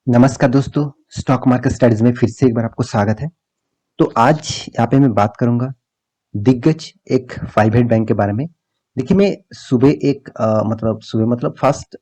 नमस्कार दोस्तों, stock market studies में फिर से एक बार आपको स्वागत है। तो आज यहाँ पे मैं बात करूंगा दिग्गज एक प्राइवेट बैंक के बारे में। देखिए मैं सुबह एक सुबह मतलब फर्स्ट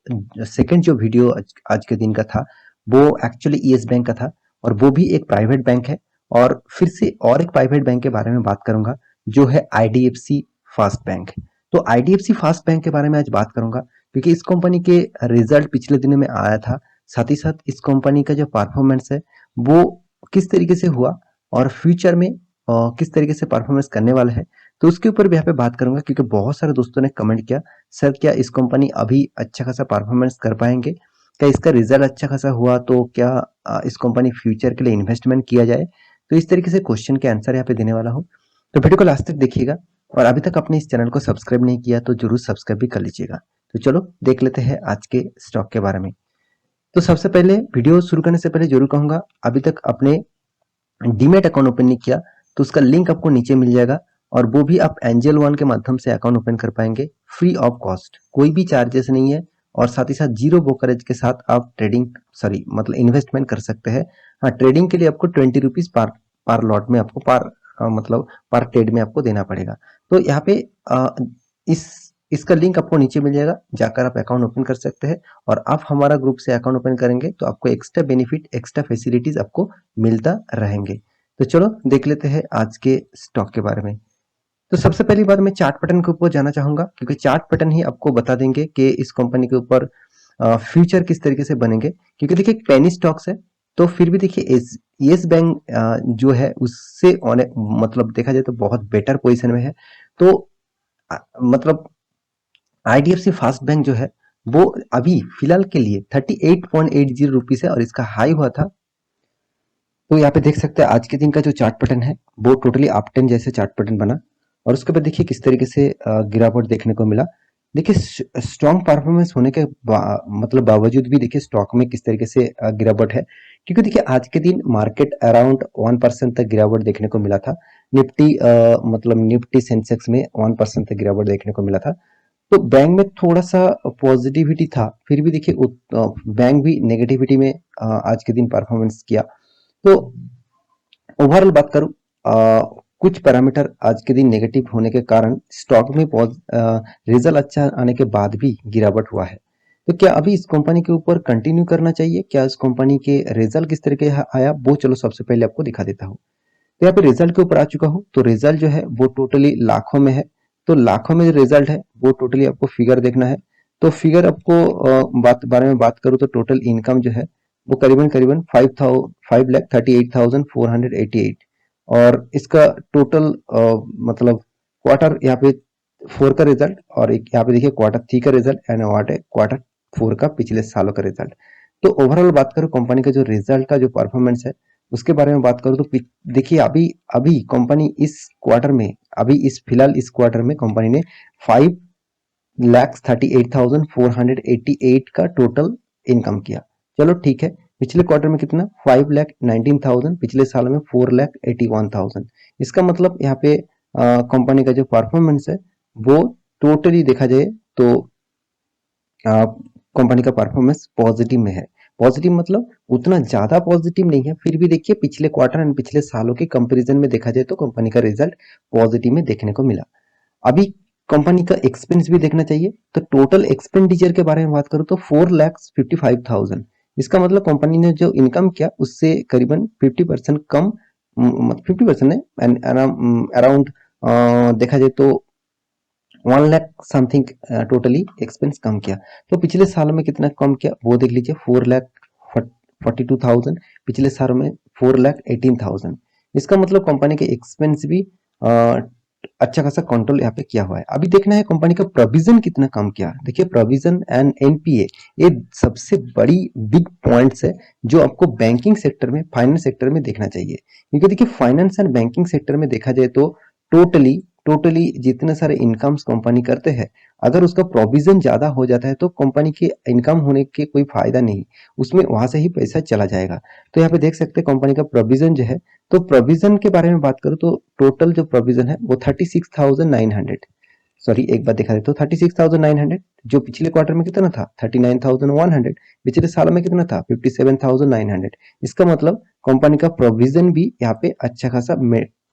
सेकंड जो वीडियो आज के दिन का था वो एक्चुअली यस बैंक का था और वो भी एक प्राइवेट बैंक है। और फिर से और एक प्राइवेट बैंक के बारे में बात करूंगा जो है आईडीएफसी फर्स्ट बैंक। तो आईडीएफसी फर्स्ट बैंक के बारे में आज बात करूंगा क्योंकि इस कंपनी के रिजल्ट पिछले दिनों में आया था। साथ ही साथ इस कंपनी का जो परफॉर्मेंस है वो किस तरीके से हुआ और फ्यूचर में किस तरीके से परफॉर्मेंस करने वाला है, तो उसके ऊपर भी यहाँ पे बात करूंगा क्योंकि बहुत सारे दोस्तों ने कमेंट किया सर क्या इस कंपनी अभी अच्छा खासा परफॉर्मेंस कर पाएंगे, क्या इसका रिजल्ट अच्छा खासा हुआ तो क्या इस कंपनी फ्यूचर के लिए इन्वेस्टमेंट किया जाए। तो इस तरीके से क्वेश्चन के आंसर यहाँ पे देने वाला हूँ, तो वीडियो को लास्ट तक देखिएगा और अभी तक आपने इस चैनल को सब्सक्राइब नहीं किया तो जरूर सब्सक्राइब भी कर लीजिएगा। तो चलो देख लेते हैं आज के स्टॉक के बारे में। तो सबसे पहले वीडियो शुरू करने से पहले जरूर कहूंगा अभी तक आपने डीमेट अकाउंट ओपन नहीं किया तो उसका लिंक आपको नीचे मिल जाएगा और वो भी आप एंजल वन के माध्यम से अकाउंट ओपन कर पाएंगे फ्री ऑफ कॉस्ट, कोई भी चार्जेस नहीं है और साथ ही साथ जीरो ब्रोकरेज के साथ आप ट्रेडिंग मतलब इन्वेस्टमेंट कर सकते हैं। हाँ, ट्रेडिंग के लिए आपको 20 रुपीज पर पर लॉट में आपको पर ट्रेड में आपको देना पड़ेगा। तो यहाँ पे इस इसका लिंक आपको नीचे मिल जाएगा, जाकर आप अकाउंट ओपन कर सकते हैं और आप हमारा ग्रुप से अकाउंट ओपन करेंगे तो आपको एक्स्ट्रा बेनिफिट एक्स्ट्रा फैसिलिटीज आपको मिलता रहेंगे। तो चलो देख लेते हैं आज के स्टॉक के बारे में। तो सबसे पहली बात मैं चार्ट पैटर्न के ऊपर जाना चाहूंगा क्योंकि चार्ट पैटर्न ही आपको बता देंगे कि इस कंपनी के ऊपर फ्यूचर किस तरीके से बनेंगे। क्योंकि देखिए पेनी स्टॉक्स है तो फिर भी देखिए येस बैंक जो है उससे मतलब देखा जाए तो बहुत बेटर पोजिशन में है। तो मतलब आईडीएफसी फास्ट बैंक जो है वो अभी फिलहाल के लिए 38.80 रुपीज है और इसका हाई हुआ था। तो यहाँ पे देख सकते हैं आज के दिन का जो चार्ट पैटर्न है वो टोटली अप टेन जैसे चार्ट पैटर्न बना और उसके बाद देखिए किस तरीके से गिरावट देखने को मिला। देखिए स्ट्रॉन्ग परफॉर्मेंस होने के मतलब बावजूद भी देखिए स्टॉक में किस तरीके से गिरावट है। क्योंकि देखिए आज के दिन मार्केट अराउंड 1% तक गिरावट देखने को मिला था। निफ्टी सेंसेक्स में 1% तक गिरावट देखने को मिला था। तो बैंक में थोड़ा सा पॉजिटिविटी था, फिर भी देखिए बैंक भी नेगेटिविटी में आज के दिन परफॉर्मेंस किया। तो ओवरऑल बात करूं कुछ पैरामीटर आज के दिन नेगेटिव होने के कारण स्टॉक में रिजल्ट अच्छा आने के बाद भी गिरावट हुआ है। तो क्या अभी इस कंपनी के ऊपर कंटिन्यू करना चाहिए, क्या इस कंपनी के रिजल्ट किस तरीके आया वो चलो सबसे पहले आपको दिखा देता हूँ। तो यहाँ पे रिजल्ट के ऊपर आ चुका हूँ, तो रिजल्ट जो है वो टोटली लाखों में है। तो लाखों में जो रिजल्ट है वो टोटली आपको फिगर देखना है। तो फिगर आपको बारे में बात करूँ तो टोटल इनकम जो है वो करीबन करीबन 5,38,488 और इसका टोटल मतलब क्वार्टर यहाँ पे 4 का रिजल्ट और एक यहाँ पे देखिए क्वार्टर 3 का रिजल्ट एंड क्वार्टर 4 का पिछले सालों का रिजल्ट। तो ओवरऑल बात करूँ कंपनी का जो रिजल्ट का जो परफॉर्मेंस है उसके बारे में बात करूँ तो देखिए अभी अभी कंपनी इस क्वार्टर में अभी इस फिलहाल इस क्वार्टर में कंपनी ने 5,38,488 का टोटल इनकम किया। चलो ठीक है, पिछले क्वार्टर में कितना 5,19,000, पिछले साल में 4,81,000। इसका मतलब यहाँ पे कंपनी का जो परफॉर्मेंस है वो टोटली देखा जाए तो कंपनी का परफॉर्मेंस पॉजिटिव में है। पॉजिटिव मतलब उतना ज्यादा पॉजिटिव नहीं है, फिर भी देखिए पिछले क्वार्टर एंड पिछले सालों के कंपैरिजन में देखा जाए तो कंपनी का रिजल्ट पॉजिटिव में देखने को मिला। अभी कंपनी का एक्सपेंस भी देखना चाहिए, तो टोटल एक्सपेंडिचर के बारे में बात करूं तो 4,55,000। इसका मतलब कंपनी ने जो इनकम किया उससे करीबन 50% कम, 50% है अराउंड देखा जाए तो 1 लाख समथिंग टोटली एक्सपेंस कम किया। तो पिछले साल में कितना कम किया वो देख लीजिए, 4,42,000, पिछले साल में 4,18,000। इसका मतलब कंपनी के एक्सपेंस भी अच्छा खासा कंट्रोल यहाँ पे किया हुआ है। अभी देखना है कंपनी का प्रोविजन कितना कम किया। देखिए प्रोविजन एंड एनपीए ये सबसे बड़ी बिग पॉइंट्स है जो आपको बैंकिंग सेक्टर में फाइनेंस सेक्टर में देखना चाहिए। क्योंकि देखिए फाइनेंस एंड बैंकिंग सेक्टर में देखा जाए तो टोटली टोटली जितने सारे इनकम्स कंपनी करते हैं अगर उसका प्रोविजन ज्यादा हो जाता है तो कंपनी के इनकम होने के कोई फायदा नहीं, उसमें वहां से ही पैसा चला जाएगा। तो यहाँ पे देख सकते हैं कंपनी का प्रोविजन जो है, तो प्रोविजन के बारे में बात करूं तो टोटल जो प्रोविजन है वो 36,900। सॉरी एक बार दिखा देता हूँ, 36,900 जो पिछले क्वार्टर में कितना था 39,100, पिछले साल में कितना था 57,900। इसका मतलब कंपनी का प्रोविजन भी यहाँ पे अच्छा खासा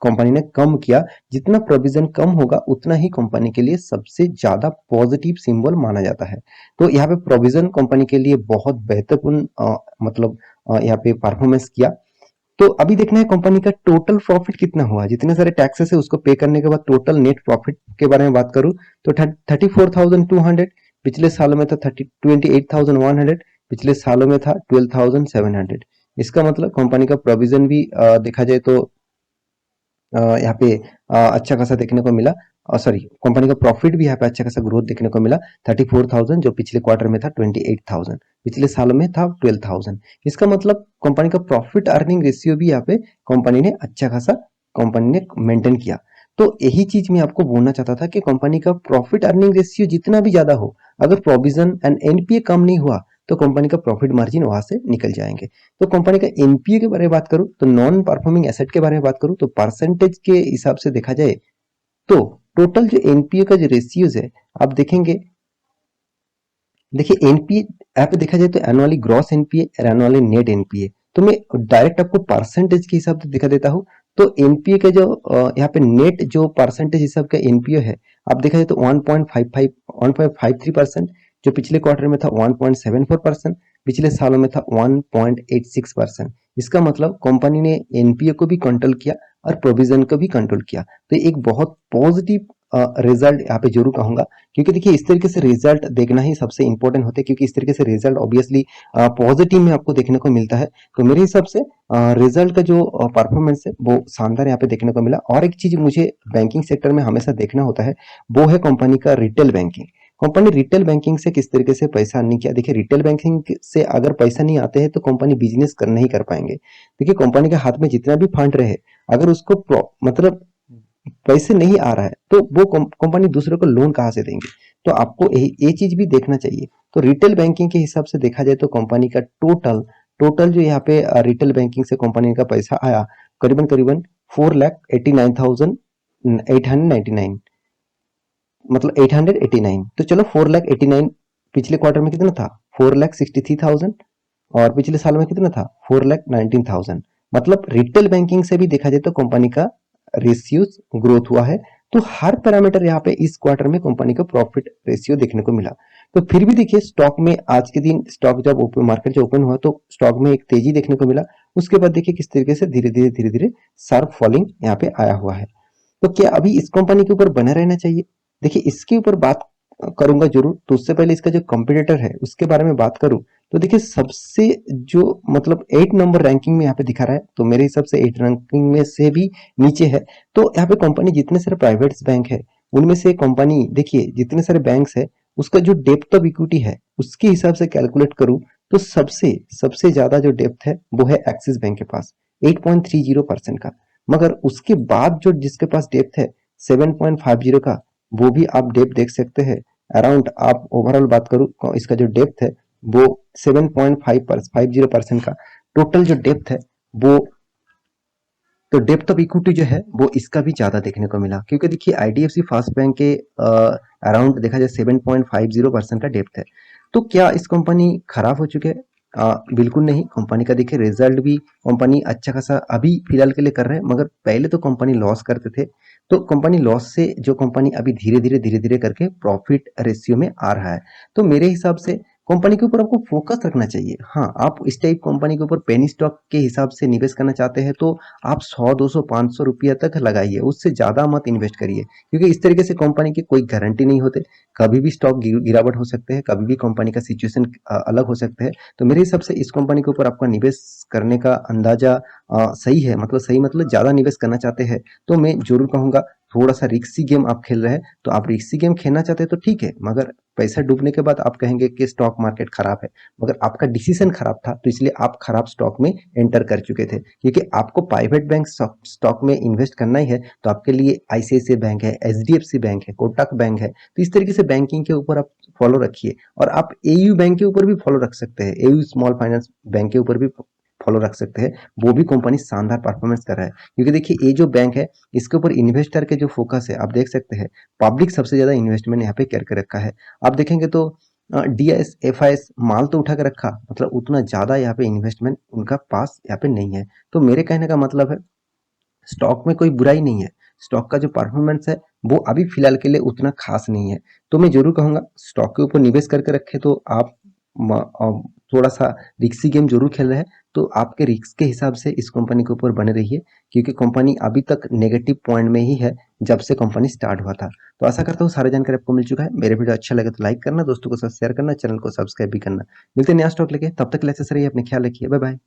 कंपनी ने कम किया। जितना प्रोविजन कम होगा उतना ही कंपनी के लिए सबसे ज्यादा पॉजिटिव सिंबल माना जाता है। तो यहाँ पे प्रोविजन कंपनी के लिए बहुत बेहतरपूर्ण मतलब यहाँ पे परफॉर्मेंस किया। तो अभी देखना है कंपनी का टोटल प्रॉफिट कितना हुआ, जितने सारे टैक्सेस है उसको पे करने के बाद टोटल नेट प्रॉफिट के बारे में बात करूं तो 34,200, पिछले सालों में था 28,100, पिछले सालों में था 12,700। इसका मतलब कंपनी का प्रोविजन भी देखा जाए तो यहाँ पे अच्छा खासा देखने को मिला। सॉरी कंपनी का प्रॉफिट भी यहाँ पे अच्छा खासा ग्रोथ देखने को मिला। 34,000 जो पिछले क्वार्टर में था 28,000, पिछले सालों में था 12,000। इसका मतलब कंपनी का प्रॉफिट अर्निंग रेशियो भी यहाँ पे कंपनी ने अच्छा खासा कंपनी ने मेंटेन किया। तो यही चीज मैं आपको बोलना चाहता था कि कंपनी का प्रॉफिट अर्निंग रेशियो जितना भी ज्यादा हो, अगर प्रोविजन एंड एनपीए कम नहीं हुआ तो कंपनी का प्रॉफिट मार्जिन वहां से निकल जाएंगे। तो कंपनी का एनपीए के बारे में बात करूं तो नॉन परफॉर्मिंग एसेट के बारे में बात करूं तो परसेंटेज के हिसाब से देखा जाए तो टोटल जो एनपीए का जो रेशियोज है आप देखेंगे, देखिए एनपीए यहाँ पे देखा जाए तो एनुअली ग्रॉस एनपीए और एनुअली नेट एनपीए। तो मैं डायरेक्ट आपको परसेंटेज के हिसाब से दिखा देता हूँ। तो एनपीए का जो यहाँ पे नेट जो परसेंटेज हिसाब का एनपीए है आप देखा जाए तो 1.53%, जो पिछले क्वार्टर में था 1.74%, पिछले सालों में था 1.86%। इसका मतलब कंपनी ने एनपीए को भी कंट्रोल किया और प्रोविजन को भी कंट्रोल किया। तो एक बहुत पॉजिटिव रिजल्ट यहाँ पे जरूर कहूंगा, क्योंकि देखिए इस तरीके से रिजल्ट देखना ही सबसे इंपॉर्टेंट होता है, क्योंकि इस तरीके से रिजल्ट ऑब्वियसली पॉजिटिव में आपको देखने को मिलता है। तो मेरे हिसाब से रिजल्ट का जो परफॉर्मेंस है वो शानदार यहाँ पे देखने को मिला। और एक चीज मुझे बैंकिंग सेक्टर में हमेशा देखना होता है वो है कंपनी का retail banking. Company retail banking से किस तरीके से पैसा अर्निंग किया। देखिए रिटेल बैंकिंग से अगर पैसा नहीं आते हैं तो कंपनी बिजनेस कर नहीं कर पाएंगे। देखिए कंपनी के हाथ में जितना भी फंड रहे, अगर उसको मतलब पैसे नहीं आ रहा है तो वो कंपनी दूसरे को लोन कहाँ से देंगे। तो आपको ये चीज भी देखना चाहिए। तो रिटेल बैंकिंग के हिसाब से देखा जाए तो कंपनी का टोटल टोटल जो यहाँ पे रिटेल बैंकिंग से कंपनी का पैसा आया करीबन करीबन 4,89,899, मतलब 889। तो चलो 4,89,000 पिछले क्वार्टर में कितना था 4,63,000, और पिछले साल में कितना था 4,19,000। मतलब रिटेल बैंकिंग से भी देखा जाए तो कंपनी का रेशियोज ग्रोथ हुआ है। तो हर पैरामीटर यहाँ पे इस क्वार्टर में कंपनी का प्रॉफिट रेशियो देखने को मिला। तो फिर भी देखिए स्टॉक में आज के दिन स्टॉक जब ओपन मार्केट जब ओपन हुआ तो स्टॉक में एक तेजी देखने को मिला। उसके बाद देखिए किस तरीके से धीरे धीरे शार्प फॉलिंग यहाँ पे आया हुआ है। तो क्या अभी इस कंपनी के ऊपर बना रहना चाहिए? देखिए इसके ऊपर बात करूंगा जरूर। तो उससे पहले इसका जो कंपटीटर है उसके बारे में बात करूं तो देखिए सबसे जो मतलब 8 नंबर रैंकिंग में यहाँ पे दिखा रहा है, तो मेरे हिसाब से 8 रैंकिंग में से भी नीचे है। तो यहाँ पे कंपनी जितने सारे प्राइवेट बैंक है उनमें से कंपनी देखिए जितने सारे बैंक्स है उसका जो डेप्थ ऑफ इक्विटी है उसके हिसाब से कैलकुलेट करूं तो सबसे सबसे ज्यादा जो डेप्थ है वो है एक्सिस बैंक के पास 8.30% का। मगर उसके बाद जो जिसके पास डेप्थ है 7.50 का, वो भी आप डेप्थ देख सकते हैं। अराउंड आप ओवरऑल बात करूं इसका जो डेप्थ है वो 7.50% का टोटल जो डेप्थ है वो। तो डेप्थ ऑफ इक्विटी जो है वो इसका भी ज्यादा देखने को मिला, क्योंकि देखिए आईडीएफसी फर्स्ट बैंक के अराउंड देखा जाए 7.50% का डेप्थ है। तो क्या इस कंपनी खराब हो चुके हैं? बिल्कुल नहीं। कंपनी का देखिए रिजल्ट भी कंपनी अच्छा खासा अभी फिलहाल के लिए कर रहे हैं, मगर पहले तो कंपनी लॉस करते थे। तो कंपनी लॉस से जो कंपनी अभी धीरे धीरे करके प्रॉफिट रेशियो में आ रहा है। तो मेरे हिसाब से कंपनी के ऊपर आपको फोकस रखना चाहिए। हाँ, आप इस टाइप कंपनी के ऊपर पेनी स्टॉक के हिसाब से निवेश करना चाहते हैं तो आप 100 200 500 रुपया तक लगाइए, उससे ज्यादा मत इन्वेस्ट करिए, क्योंकि इस तरीके से कंपनी की कोई गारंटी नहीं होते। कभी भी स्टॉक गिरावट हो सकते हैं, कभी भी कंपनी का सिचुएशन अलग हो सकते हैं। तो मेरे हिसाब से इस कंपनी के ऊपर आपका निवेश करने का अंदाजा सही है। मतलब सही मतलब ज्यादा निवेश करना चाहते हैं तो मैं जरूर कहूंगा थोड़ा सा रिस्की गेम आप खेल रहे हैं। तो आप रिस्की गेम खेलना चाहते हैं तो ठीक है, मगर पैसा डूबने के बाद आप कहेंगे कि स्टॉक मार्केट खराब है, मगर आपका डिसीजन खराब था तो इसलिए आप खराब स्टॉक में एंटर कर चुके थे। क्योंकि आपको प्राइवेट बैंक स्टॉक में इन्वेस्ट करना ही है तो आपके लिए आईसीआईसीआई बैंक है, एचडीएफसी बैंक है, कोटक बैंक है। तो इस तरीके से बैंकिंग के ऊपर आप फॉलो रखिए। और आप एयू बैंक के ऊपर भी फॉलो रख सकते हैं, एयू स्मॉल फाइनेंस बैंक के ऊपर भी फॉलो रख सकते हैं, वो भी कंपनी शानदार परफॉर्मेंस कर रहा है। क्योंकि देखिए ये जो बैंक है इसके ऊपर इन्वेस्टर के जो फोकस है आप देख सकते हैं, पब्लिक सबसे ज़्यादा इन्वेस्टमेंट यहाँ पे करके रखा है। आप देखेंगे तो डीआईएस, एफआईएस माल तो उठा के रखा, मतलब उतना ज़्यादा यहाँ पे इन्वेस्टमेंट उनका पास यहाँ पे नहीं है। तो मेरे कहने का मतलब है स्टॉक में कोई बुराई नहीं है, स्टॉक का जो परफॉर्मेंस है वो अभी फिलहाल के लिए उतना खास नहीं है। तो मैं जरूर कहूंगा स्टॉक के ऊपर निवेश करके रखे तो आप थोड़ा सा रिक्सी गेम जरूर खेल रहे हैं, तो आपके रिस्क के हिसाब से इस कंपनी के ऊपर बने रहिए, क्योंकि कंपनी अभी तक नेगेटिव पॉइंट में ही है जब से कंपनी स्टार्ट हुआ था। तो आशा करता हूँ सारी जानकारी आपको मिल चुका है। मेरे वीडियो अच्छा लगे तो लाइक करना, दोस्तों के साथ शेयर करना, चैनल को सब्सक्राइब भी करना। मिलते हैं नया स्टॉक लेके, तब तक के लिए ऐसे रहिए, अपने ख्याल रखिए, बाय बाय।